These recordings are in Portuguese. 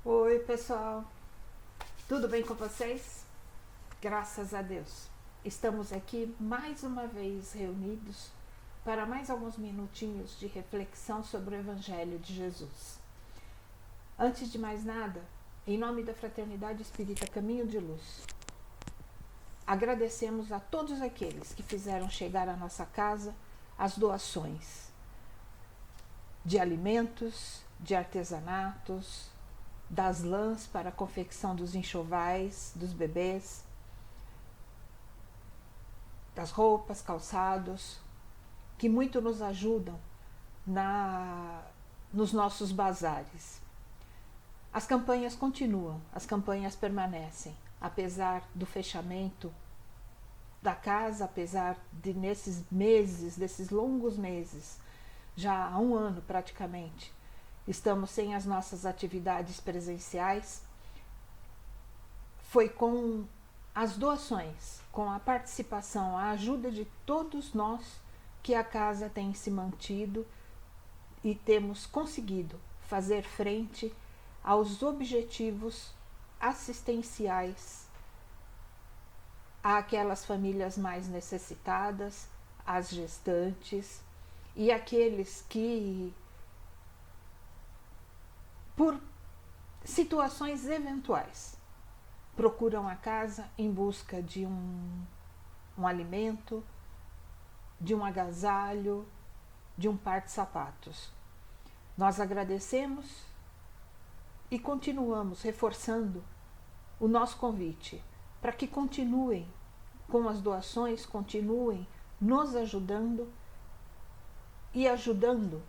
Oi, pessoal. Tudo bem com vocês? Graças a Deus. Estamos aqui mais uma vez reunidos para mais alguns minutinhos de reflexão sobre o Evangelho de Jesus. Antes de mais nada, em nome da Fraternidade Espírita Caminho de Luz, agradecemos a todos aqueles que fizeram chegar à nossa casa as doações de alimentos, de artesanatos, das lãs para a confecção dos enxovais dos bebês, das roupas, calçados, que muito nos ajudam nos nossos bazares. As campanhas continuam, as campanhas permanecem, apesar do fechamento da casa, apesar de desses longos meses, já há um ano praticamente, estamos sem as nossas atividades presenciais. Foi com as doações, com a participação, a ajuda de todos nós que a casa tem se mantido e temos conseguido fazer frente aos objetivos assistenciais àquelas famílias mais necessitadas, às gestantes e aqueles que, por situações eventuais, procuram a casa em busca de um alimento, de um agasalho, de um par de sapatos. Nós agradecemos e continuamos reforçando o nosso convite para que continuem com as doações, continuem nos ajudando e ajudando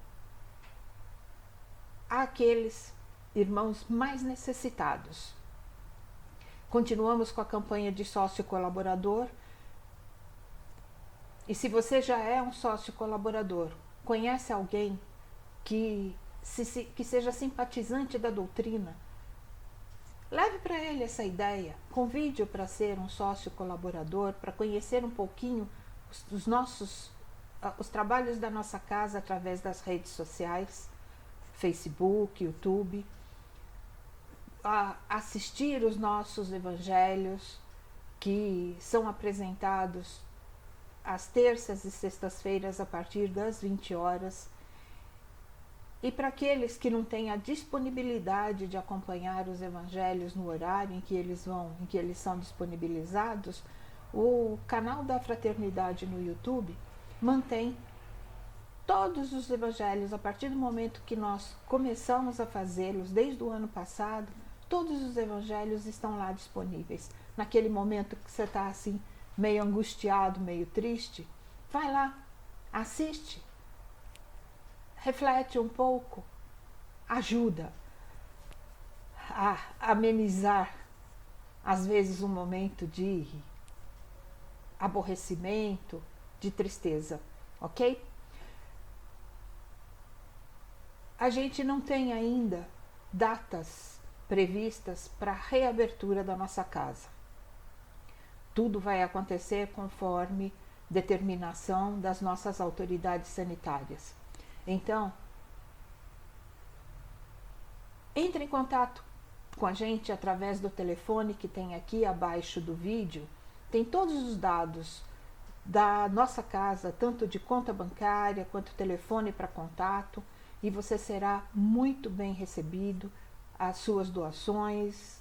aqueles irmãos mais necessitados. Continuamos com a campanha de sócio colaborador. E se você já é um sócio colaborador, conhece alguém que seja simpatizante da doutrina, leve para ele essa ideia, convide-o para ser um sócio colaborador, para conhecer um pouquinho os trabalhos da nossa casa através das redes sociais, Facebook, YouTube, assistir os nossos evangelhos que são apresentados às terças e sextas-feiras a partir das 20 horas. E para aqueles que não têm a disponibilidade de acompanhar os evangelhos no horário em que eles são disponibilizados, o canal da Fraternidade no YouTube mantém todos os evangelhos. A partir do momento que nós começamos a fazê-los, desde o ano passado, todos os evangelhos estão lá disponíveis. Naquele momento que você está assim, meio angustiado, meio triste, vai lá, assiste, reflete um pouco, ajuda a amenizar, às vezes, um momento de aborrecimento, de tristeza, ok? A gente não tem ainda datas previstas para a reabertura da nossa casa. Tudo vai acontecer conforme determinação das nossas autoridades sanitárias. Então, entre em contato com a gente através do telefone que tem aqui abaixo do vídeo. Tem todos os dados da nossa casa, tanto de conta bancária quanto telefone para contato, e você será muito bem recebido. As suas doações,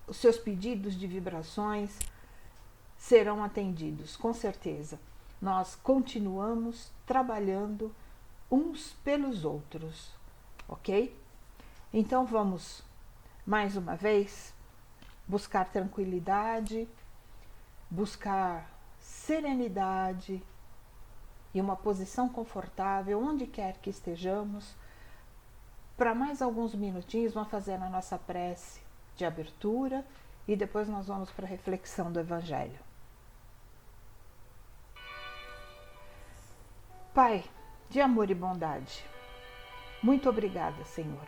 os seus pedidos de vibrações serão atendidos, com certeza. Nós continuamos trabalhando uns pelos outros, ok? Então vamos, mais uma vez, buscar tranquilidade, buscar serenidade e uma posição confortável, onde quer que estejamos. Para mais alguns minutinhos, vamos fazer a nossa prece de abertura e depois nós vamos para a reflexão do Evangelho. Pai de amor e bondade, muito obrigada, Senhor,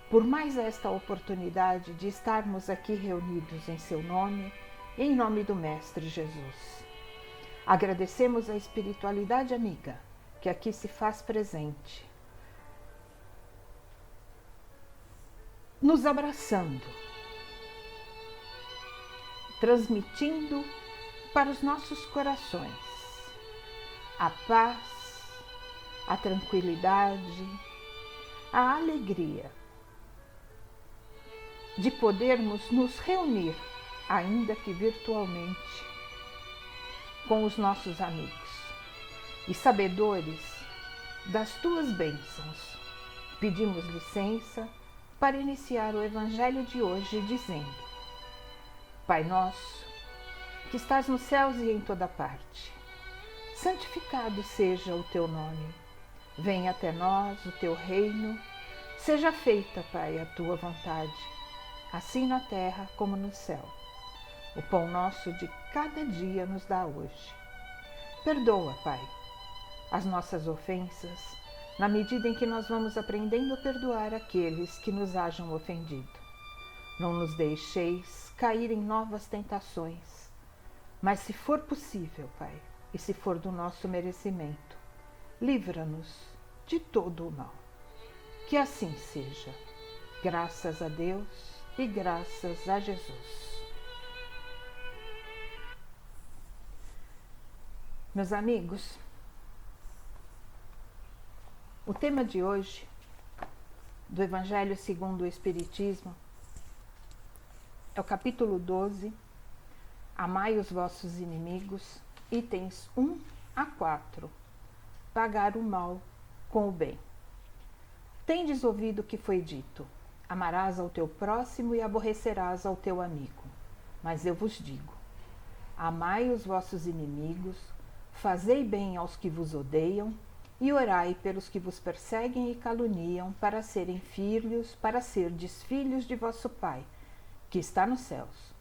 por mais esta oportunidade de estarmos aqui reunidos em Seu nome e em nome do Mestre Jesus. Agradecemos a espiritualidade amiga que aqui se faz presente, nos abraçando, transmitindo para os nossos corações a paz, a tranquilidade, a alegria de podermos nos reunir, ainda que virtualmente, com os nossos amigos e sabedores das tuas bênçãos. Pedimos licença para iniciar o Evangelho de hoje dizendo: Pai nosso, que estás nos céus e em toda parte, santificado seja o teu nome. Venha até nós o teu reino. Seja feita, Pai, a tua vontade, assim na terra como no céu. O pão nosso de cada dia nos dá hoje. Perdoa, Pai, as nossas ofensas, na medida em que nós vamos aprendendo a perdoar aqueles que nos hajam ofendido. Não nos deixeis cair em novas tentações, mas se for possível, Pai, e se for do nosso merecimento, livra-nos de todo o mal. Que assim seja. Graças a Deus e graças a Jesus. Meus amigos, o tema de hoje do Evangelho segundo o Espiritismo é o capítulo 12, Amai os vossos inimigos, itens 1 a 4, pagar o mal com o bem. Tendes ouvido o que foi dito: amarás ao teu próximo e aborrecerás ao teu amigo. Mas eu vos digo: amai os vossos inimigos, fazei bem aos que vos odeiam e orai pelos que vos perseguem e caluniam, para serem filhos, para serdes filhos de vosso Pai, que está nos céus,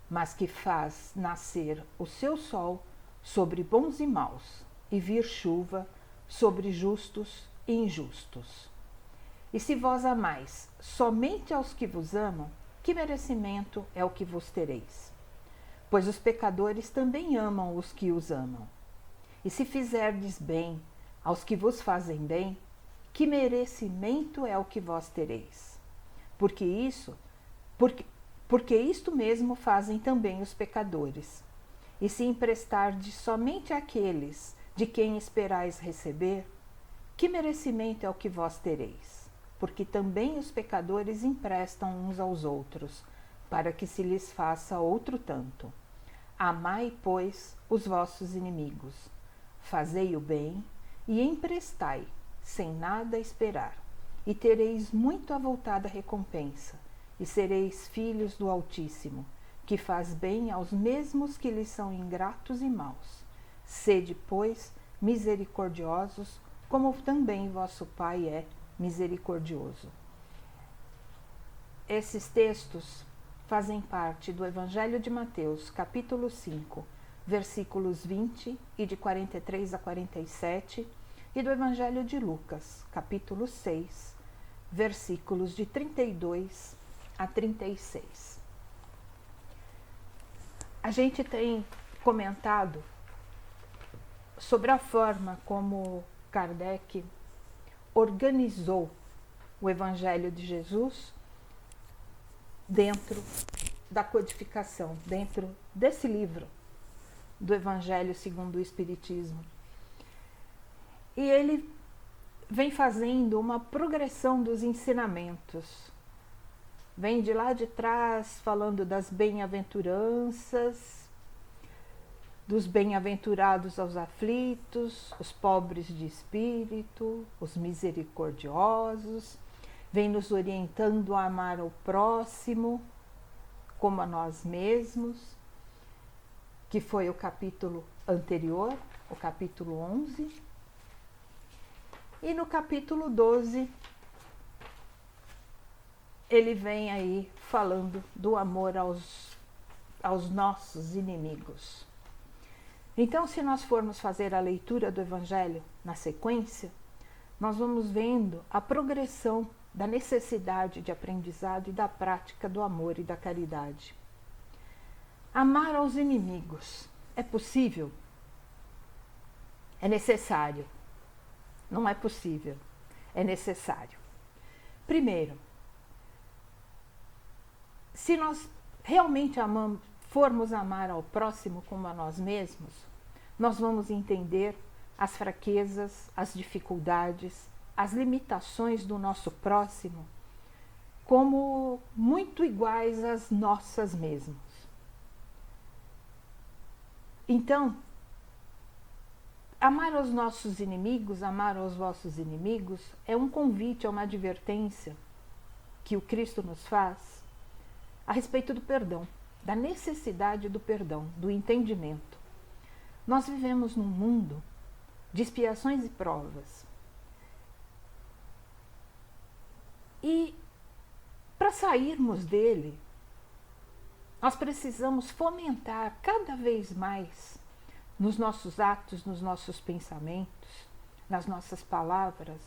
mas que faz nascer o seu sol sobre bons e maus, e vir chuva sobre justos e injustos. E se vós amais somente aos que vos amam, que merecimento é o que vos tereis? Pois os pecadores também amam os que os amam. E se fizerdes bem aos que vos fazem bem, que merecimento é o que vós tereis? Porque isto mesmo fazem também os pecadores. E se emprestardes somente àqueles de quem esperais receber, que merecimento é o que vós tereis? Porque também os pecadores emprestam uns aos outros, para que se lhes faça outro tanto. Amai, pois, os vossos inimigos, fazei o bem e emprestai, sem nada esperar, e tereis muito avultada recompensa, e sereis filhos do Altíssimo, que faz bem aos mesmos que lhes são ingratos e maus. Sede, pois, misericordiosos, como também vosso Pai é misericordioso. Esses textos fazem parte do Evangelho de Mateus, capítulo 5, versículos 20 e de 43 a 47, e do Evangelho de Lucas, capítulo 6, versículos de 32 a 36. A gente tem comentado sobre a forma como Kardec organizou o Evangelho de Jesus dentro da codificação, dentro desse livro do Evangelho segundo o Espiritismo. E ele vem fazendo uma progressão dos ensinamentos. Vem de lá de trás falando das bem-aventuranças, dos bem-aventurados aos aflitos, os pobres de espírito, os misericordiosos. Vem nos orientando a amar o próximo como a nós mesmos, que foi o capítulo anterior, o capítulo 11. E no capítulo 12, ele vem aí falando do amor aos nossos inimigos. Então, se nós formos fazer a leitura do Evangelho na sequência, nós vamos vendo a progressão da necessidade de aprendizado e da prática do amor e da caridade. Amar aos inimigos é possível? É necessário? Não é possível, é necessário. Primeiro, se nós realmente formos amar ao próximo como a nós mesmos, nós vamos entender as fraquezas, as dificuldades, as limitações do nosso próximo como muito iguais às nossas mesmas. Então, amar aos nossos inimigos, amar aos vossos inimigos, é um convite, é uma advertência que o Cristo nos faz a respeito do perdão, da necessidade do perdão, do entendimento. Nós vivemos num mundo de expiações e provas. E para sairmos dele, nós precisamos fomentar cada vez mais nos nossos atos, nos nossos pensamentos, nas nossas palavras,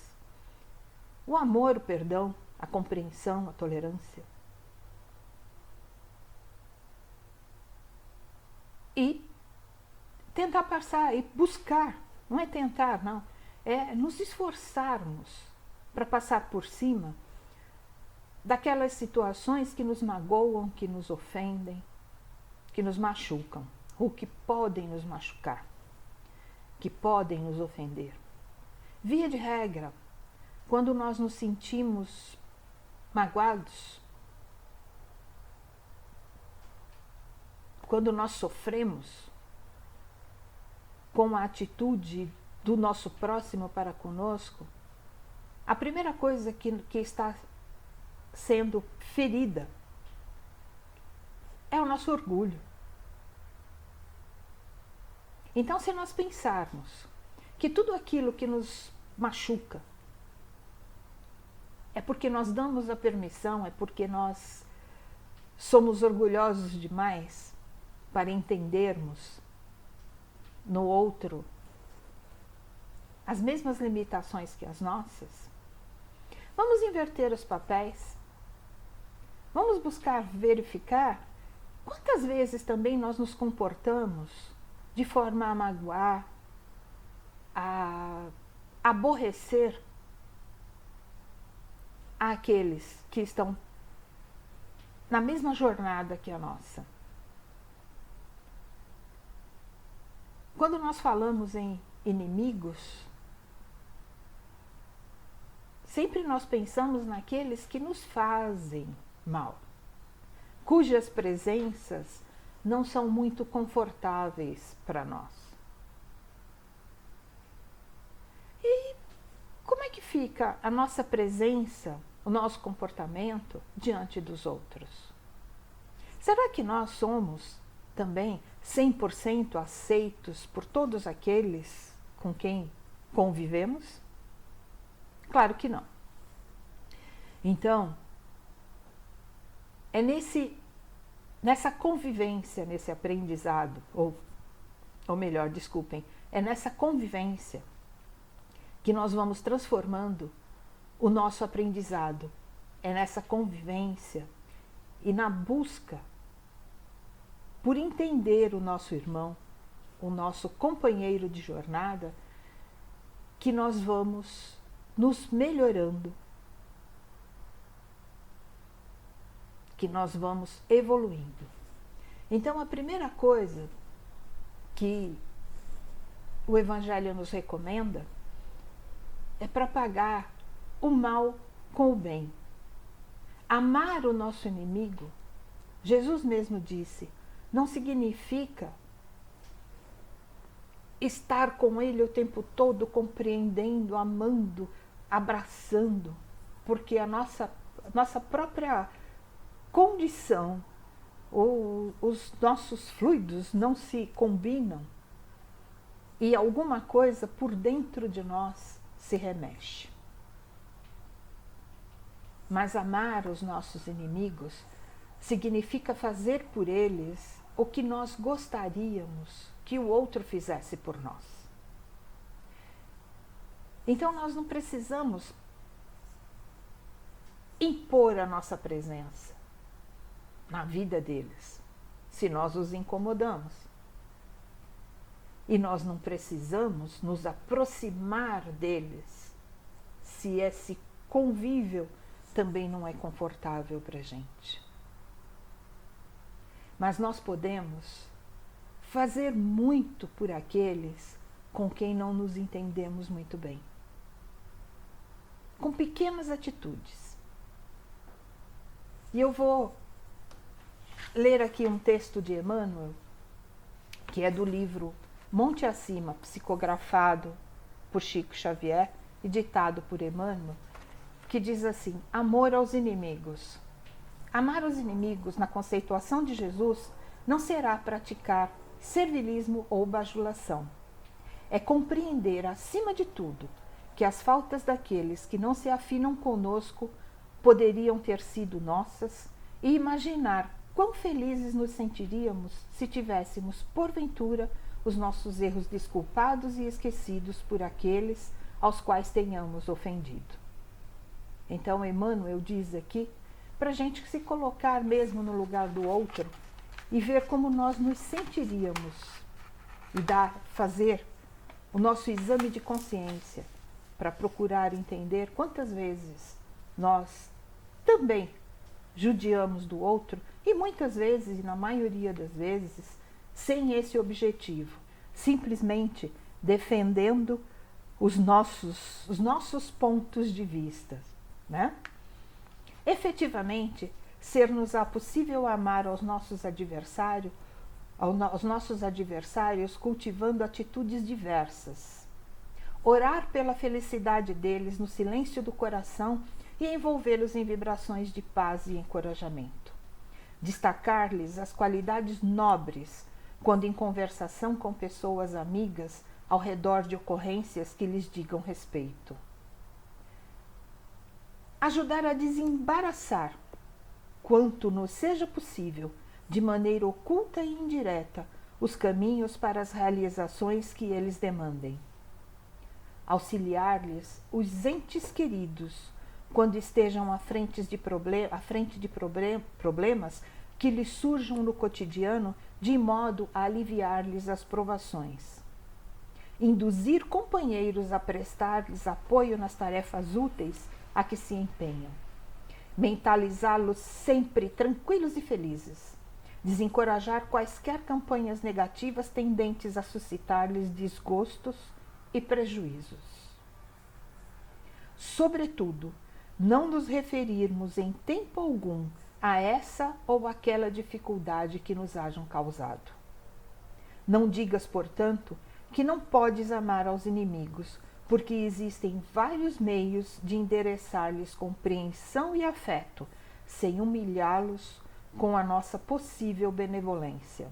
o amor, o perdão, a compreensão, a tolerância. E tentar passar e buscar, não é tentar, não, é nos esforçarmos para passar por cima daquelas situações que nos magoam, que nos ofendem, que nos machucam, ou que podem nos machucar, que podem nos ofender. Via de regra, quando nós nos sentimos magoados, quando nós sofremos com a atitude do nosso próximo para conosco, a primeira coisa que está sendo ferida é o nosso orgulho. Então, se nós pensarmos que tudo aquilo que nos machuca é porque nós damos a permissão, é porque nós somos orgulhosos demais para entendermos no outro as mesmas limitações que as nossas, vamos inverter os papéis. Vamos buscar verificar quantas vezes também nós nos comportamos de forma a magoar, a aborrecer aqueles que estão na mesma jornada que a nossa. Quando nós falamos em inimigos, sempre nós pensamos naqueles que nos fazem mal, cujas presenças não são muito confortáveis para nós. E como é que fica a nossa presença, o nosso comportamento diante dos outros? Será que nós somos também 100% aceitos por todos aqueles com quem convivemos? Claro que não. Então, é nessa convivência, nesse aprendizado, ou melhor, desculpem, é nessa convivência que nós vamos transformando o nosso aprendizado. É nessa convivência e na busca por entender o nosso irmão, o nosso companheiro de jornada, que nós vamos nos melhorando, que nós vamos evoluindo. Então, a primeira coisa que o Evangelho nos recomenda é para pagar o mal com o bem. Amar o nosso inimigo, Jesus mesmo disse, não significa estar com ele o tempo todo, compreendendo, amando, abraçando, porque a nossa própria condição ou os nossos fluidos não se combinam e alguma coisa por dentro de nós se remexe. Mas amar os nossos inimigos significa fazer por eles o que nós gostaríamos que o outro fizesse por nós. Então nós não precisamos impor a nossa presença na vida deles, se nós os incomodamos. E nós não precisamos nos aproximar deles, se esse convívio também não é confortável para a gente. mas nós podemos fazer muito por aqueles com quem não nos entendemos muito bem. Com pequenas atitudes. E eu vou ler aqui um texto de Emmanuel, que é do livro Monte Acima, psicografado por Chico Xavier e ditado por Emmanuel, que diz assim: amor aos inimigos. Amar os inimigos, na conceituação de Jesus, não será praticar servilismo ou bajulação. É compreender, acima de tudo, que as faltas daqueles que não se afinam conosco poderiam ter sido nossas e imaginar quão felizes nos sentiríamos se tivéssemos, porventura, os nossos erros desculpados e esquecidos por aqueles aos quais tenhamos ofendido. Então, Emmanuel diz aqui para a gente se colocar mesmo no lugar do outro e ver como nós nos sentiríamos e fazer o nosso exame de consciência para procurar entender quantas vezes nós também judiamos do outro e muitas vezes, e na maioria das vezes, sem esse objetivo, simplesmente defendendo os nossos pontos de vista, né? Efetivamente, ser-nos-á possível amar aos nossos adversários cultivando atitudes diversas. Orar pela felicidade deles no silêncio do coração e envolvê-los em vibrações de paz e encorajamento. Destacar-lhes as qualidades nobres quando em conversação com pessoas amigas ao redor de ocorrências que lhes digam respeito. Ajudar a desembaraçar, quanto nos seja possível, de maneira oculta e indireta, os caminhos para as realizações que eles demandem. Auxiliar-lhes os entes queridos, quando estejam à frente de problemas que lhes surjam no cotidiano, de modo a aliviar-lhes as provações. Induzir companheiros a prestar-lhes apoio nas tarefas úteis a que se empenham. Mentalizá-los sempre tranquilos e felizes. Desencorajar quaisquer campanhas negativas tendentes a suscitar-lhes desgostos e prejuízos. Sobretudo, não nos referirmos em tempo algum a essa ou aquela dificuldade que nos hajam causado. Não digas, portanto, que não podes amar aos inimigos, porque existem vários meios de endereçar-lhes compreensão e afeto, sem humilhá-los com a nossa possível benevolência.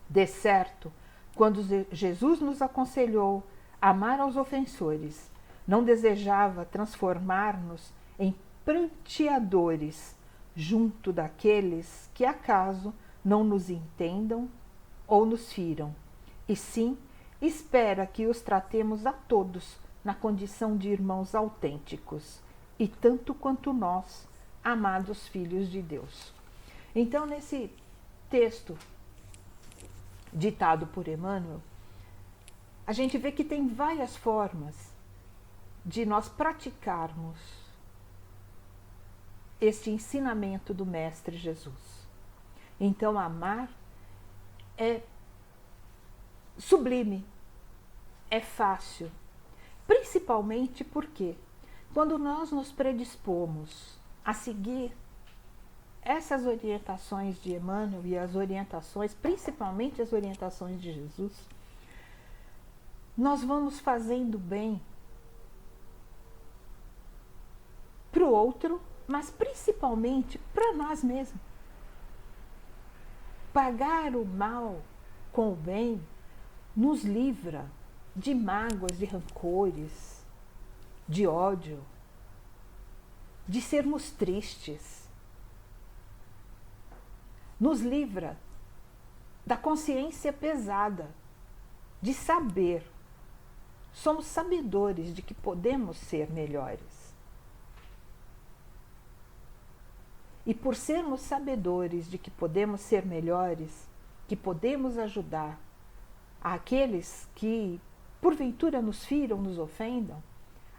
De certo, quando Jesus nos aconselhou amar aos ofensores, não desejava transformar-nos em pranteadores junto daqueles que acaso não nos entendam ou nos firam, e sim espera que os tratemos a todos na condição de irmãos autênticos, e tanto quanto nós, amados filhos de Deus. Então, nesse texto ditado por Emmanuel, a gente vê que tem várias formas de nós praticarmos este ensinamento do Mestre Jesus. Então, amar é sublime, é fácil, principalmente porque quando nós nos predispomos a seguir essas orientações de Emmanuel e as orientações, principalmente as orientações de Jesus, nós vamos fazendo bem para o outro, mas principalmente para nós mesmos. Pagar o mal com o bem nos livra de mágoas, de rancores, de ódio, de sermos tristes. Nos livra da consciência pesada, de saber. Somos sabedores de que podemos ser melhores. E por sermos sabedores de que podemos ser melhores, que podemos ajudar àqueles que porventura nos firam, nos ofendam,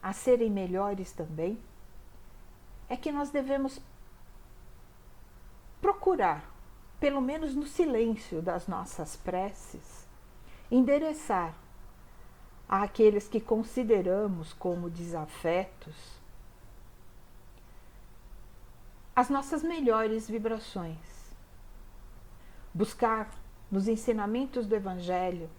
a serem melhores também, é que nós devemos procurar pelo menos no silêncio das nossas preces, endereçar àqueles que consideramos como desafetos as nossas melhores vibrações. Buscar nos ensinamentos do Evangelho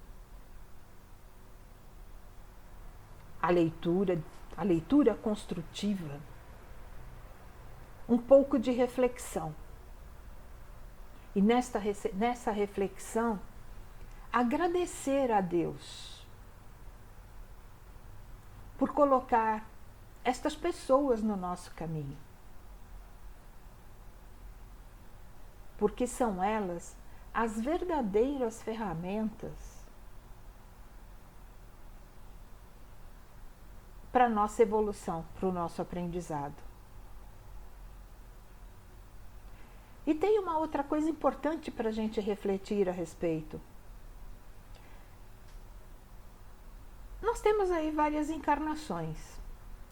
a leitura construtiva, um pouco de reflexão. E nessa reflexão, agradecer a Deus por colocar estas pessoas no nosso caminho. Porque são elas as verdadeiras ferramentas para a nossa evolução, para o nosso aprendizado. E tem uma outra coisa importante para a gente refletir a respeito. Nós temos aí várias encarnações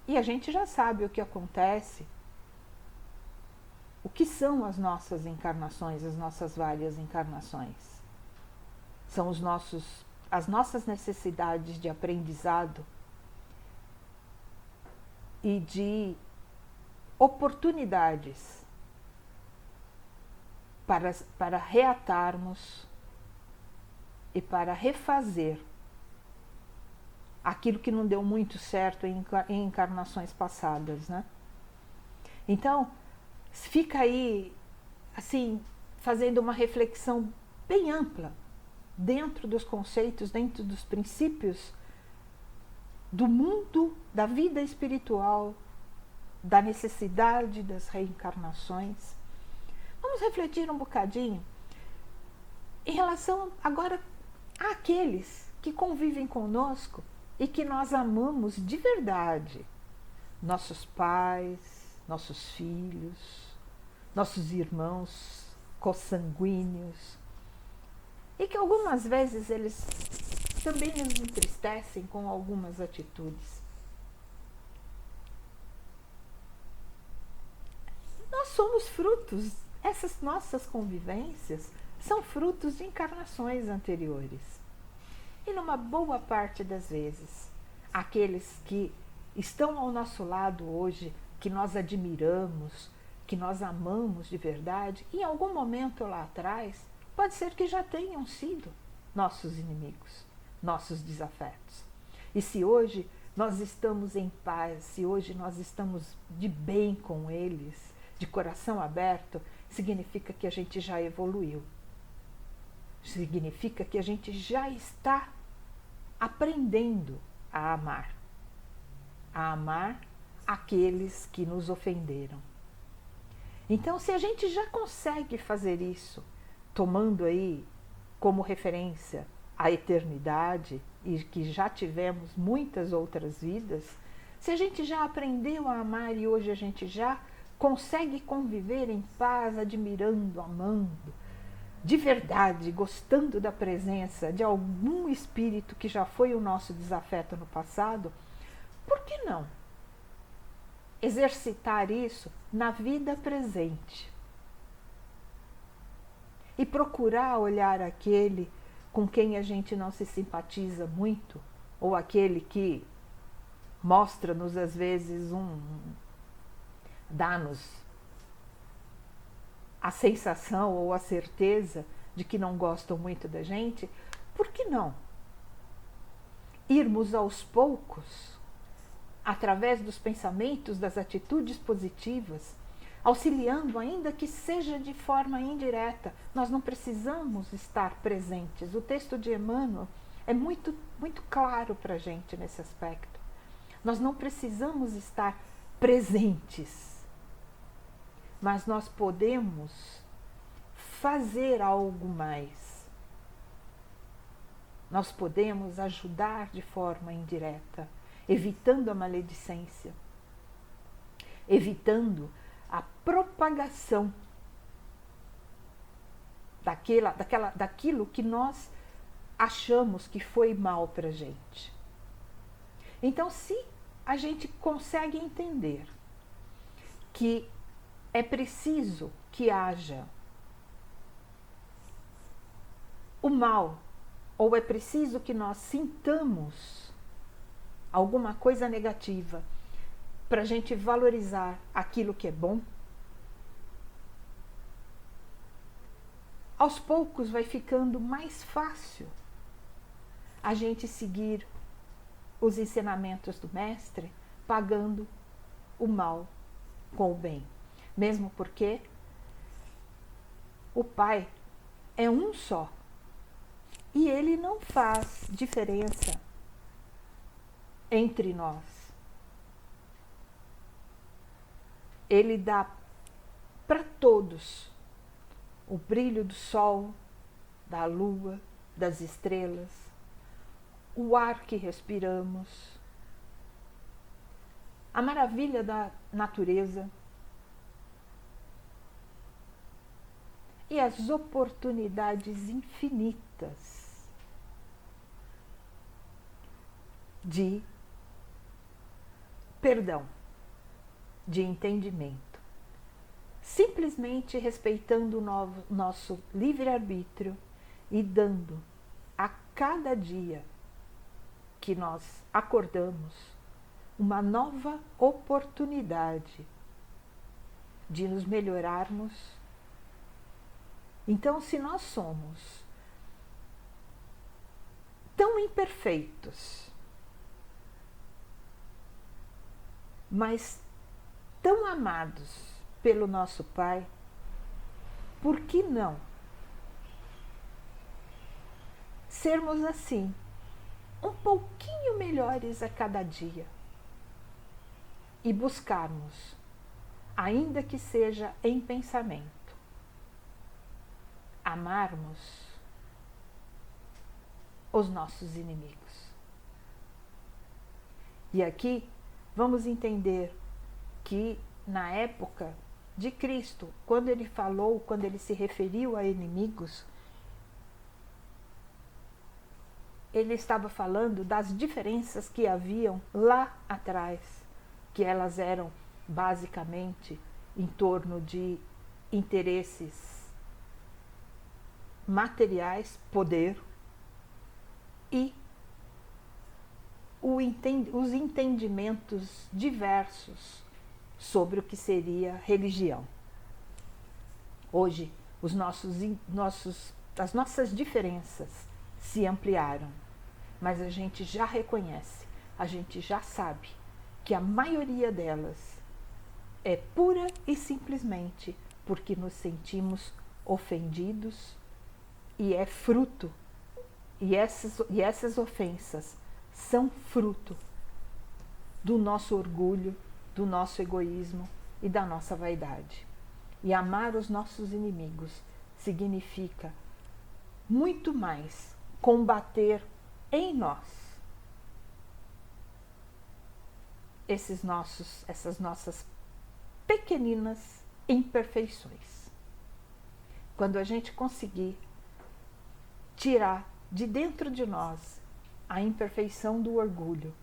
e a gente já sabe o que acontece, o que são as nossas encarnações, as nossas várias encarnações. São as nossas necessidades de aprendizado e de oportunidades para reatarmos e para refazer aquilo que não deu muito certo em encarnações passadas, né? Então, fica aí, assim, fazendo uma reflexão bem ampla, dentro dos conceitos, dentro dos princípios do mundo, da vida espiritual, da necessidade das reencarnações. Vamos refletir um bocadinho em relação agora àqueles que convivem conosco e que nós amamos de verdade. Nossos pais, nossos filhos, nossos irmãos consanguíneos. E que algumas vezes eles também nos entristecem com algumas atitudes. Nós somos frutos. Essas nossas convivências são frutos de encarnações anteriores. E numa boa parte das vezes, aqueles que estão ao nosso lado hoje, que nós admiramos, que nós amamos de verdade, em algum momento lá atrás, pode ser que já tenham sido nossos inimigos, nossos desafetos. E se hoje nós estamos em paz, se hoje nós estamos de bem com eles, de coração aberto, significa que a gente já evoluiu. Significa que a gente já está aprendendo a amar aqueles que nos ofenderam. Então, se a gente já consegue fazer isso, tomando aí como referência a eternidade e que já tivemos muitas outras vidas, se a gente já aprendeu a amar e hoje a gente já consegue conviver em paz, admirando, amando, de verdade, gostando da presença de algum espírito que já foi o nosso desafeto no passado, por que não exercitar isso na vida presente? E procurar olhar aquele com quem a gente não se simpatiza muito, ou aquele que mostra-nos às vezes dá-nos a sensação ou a certeza de que não gostam muito da gente, por que não irmos aos poucos, através dos pensamentos, das atitudes positivas, auxiliando, ainda que seja de forma indireta? Nós não precisamos estar presentes. O texto de Emmanuel é muito, muito claro para a gente nesse aspecto. Nós não precisamos estar presentes, mas nós podemos fazer algo mais. Nós podemos ajudar de forma indireta, evitando a maledicência, evitando a propagação daquilo que nós achamos que foi mal para a gente. Então, se a gente consegue entender que é preciso que haja o mal, ou é preciso que nós sintamos alguma coisa negativa para a gente valorizar aquilo que é bom? Aos poucos vai ficando mais fácil a gente seguir os ensinamentos do Mestre, pagando o mal com o bem. Mesmo porque o Pai é um só e Ele não faz diferença entre nós. Ele dá para todos o brilho do sol, da lua, das estrelas, o ar que respiramos, a maravilha da natureza e as oportunidades infinitas de perdão, de entendimento. Simplesmente respeitando o nosso livre-arbítrio e dando a cada dia que nós acordamos uma nova oportunidade de nos melhorarmos. Então, se nós somos tão imperfeitos, mas tão amados pelo nosso Pai, por que não sermos assim, um pouquinho melhores a cada dia e buscarmos, ainda que seja em pensamento, amarmos os nossos inimigos? E aqui vamos entender que na época de Cristo, quando ele falou, quando ele se referiu a inimigos, ele estava falando das diferenças que haviam lá atrás, que elas eram basicamente em torno de interesses materiais, poder e os entendimentos diversos sobre o que seria religião. Hoje, as nossas diferenças se ampliaram, mas a gente já reconhece, a gente já sabe que a maioria delas é pura e simplesmente porque nos sentimos ofendidos e é fruto, e essas ofensas são fruto do nosso orgulho, do nosso egoísmo e da nossa vaidade. E amar os nossos inimigos significa muito mais combater em nós essas nossas pequeninas imperfeições. Quando a gente conseguir tirar de dentro de nós a imperfeição do orgulho,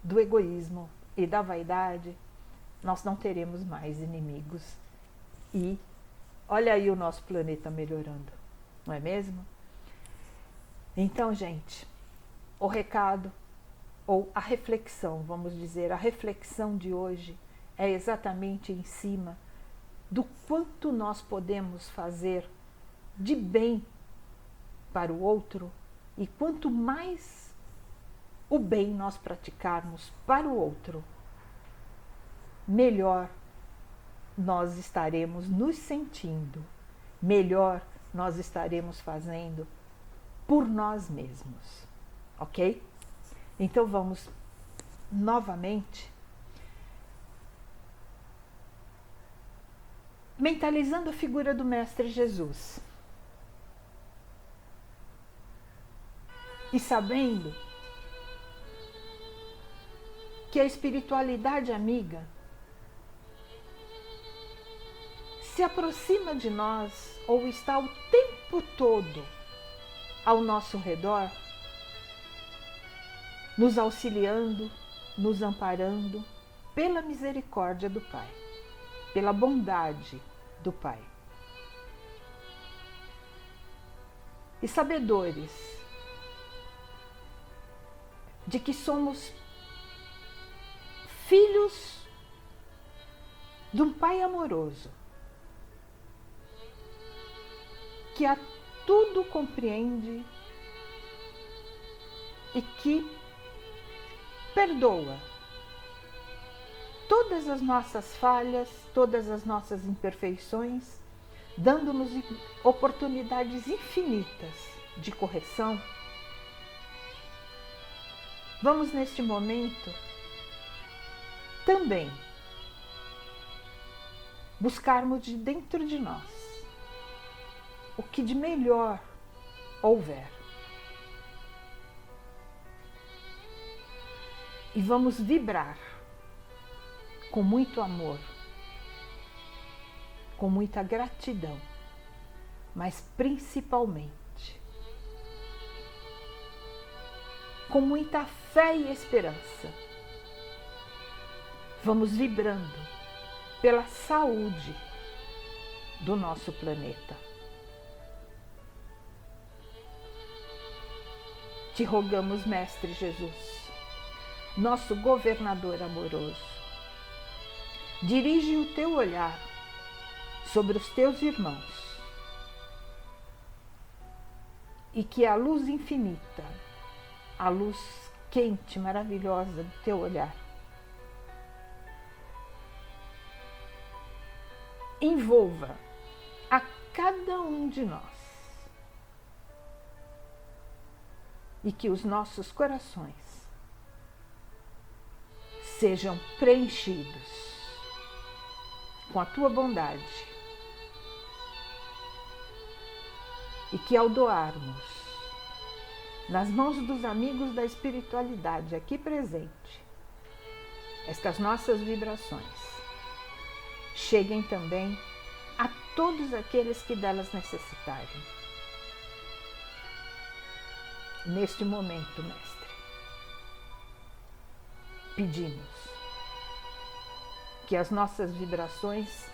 do egoísmo e da vaidade, nós não teremos mais inimigos. E olha aí o nosso planeta melhorando, não é mesmo? Então, gente, o recado, ou a reflexão, vamos dizer, a reflexão de hoje é exatamente em cima do quanto nós podemos fazer de bem para o outro, e quanto mais o bem nós praticarmos para o outro, melhor nós estaremos nos sentindo, melhor nós estaremos fazendo por nós mesmos, ok? Então vamos novamente mentalizando a figura do Mestre Jesus e sabendo que a espiritualidade amiga se aproxima de nós ou está o tempo todo ao nosso redor, nos auxiliando, nos amparando pela misericórdia do Pai, pela bondade do Pai. e sabedores de que somos filhos de um Pai amoroso, que a tudo compreende e que perdoa todas as nossas falhas, todas as nossas imperfeições, dando-nos oportunidades infinitas de correção. Vamos neste momento também buscarmos de dentro de nós o que de melhor houver. E vamos vibrar com muito amor, com muita gratidão, mas principalmente com muita fé e esperança. Vamos vibrando pela saúde do nosso planeta. Te rogamos, Mestre Jesus, nosso governador amoroso, dirige o teu olhar sobre os teus irmãos e que a luz infinita, a luz quente, maravilhosa do teu olhar, envolva a cada um de nós e que os nossos corações sejam preenchidos com a tua bondade e que ao doarmos nas mãos dos amigos da espiritualidade aqui presente, estas nossas vibrações cheguem também a todos aqueles que delas necessitarem. Neste momento, Mestre, pedimos que as nossas vibrações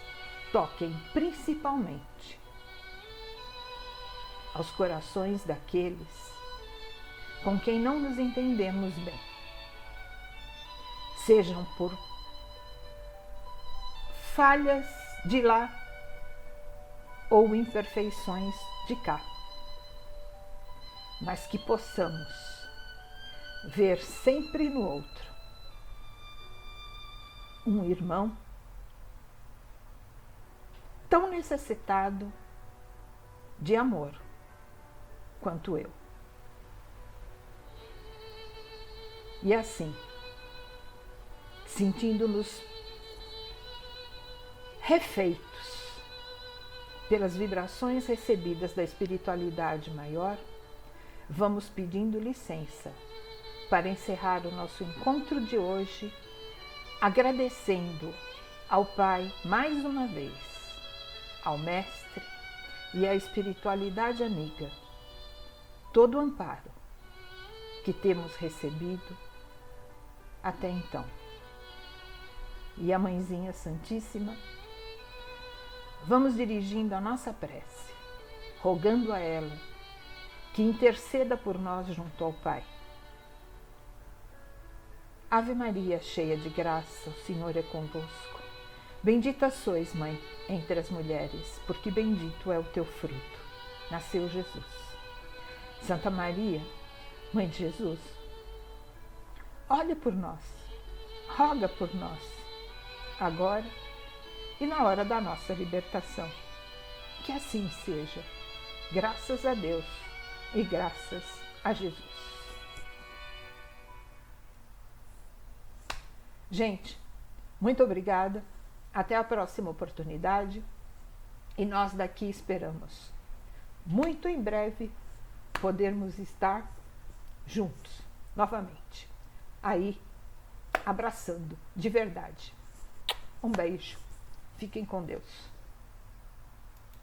toquem principalmente aos corações daqueles com quem não nos entendemos bem, sejam por falhas de lá ou imperfeições de cá, mas que possamos ver sempre no outro um irmão tão necessitado de amor quanto eu. E assim, sentindo-nos refeitos pelas vibrações recebidas da espiritualidade maior, vamos pedindo licença para encerrar o nosso encontro de hoje, agradecendo ao Pai mais uma vez, ao Mestre e à espiritualidade amiga, todo o amparo que temos recebido até então. E a Mãezinha Santíssima, vamos dirigindo a nossa prece, rogando a ela que interceda por nós junto ao Pai. Ave Maria, cheia de graça, o Senhor é convosco. Bendita sois, Mãe, entre as mulheres, porque bendito é o teu fruto. Nasceu Jesus. Santa Maria, Mãe de Jesus, olha por nós, roga por nós, agora e na hora da nossa libertação. Que assim seja, graças a Deus e graças a Jesus. Gente, muito obrigada, até a próxima oportunidade e nós daqui esperamos muito em breve podermos estar juntos novamente, aí abraçando de verdade. Um beijo, fiquem com Deus.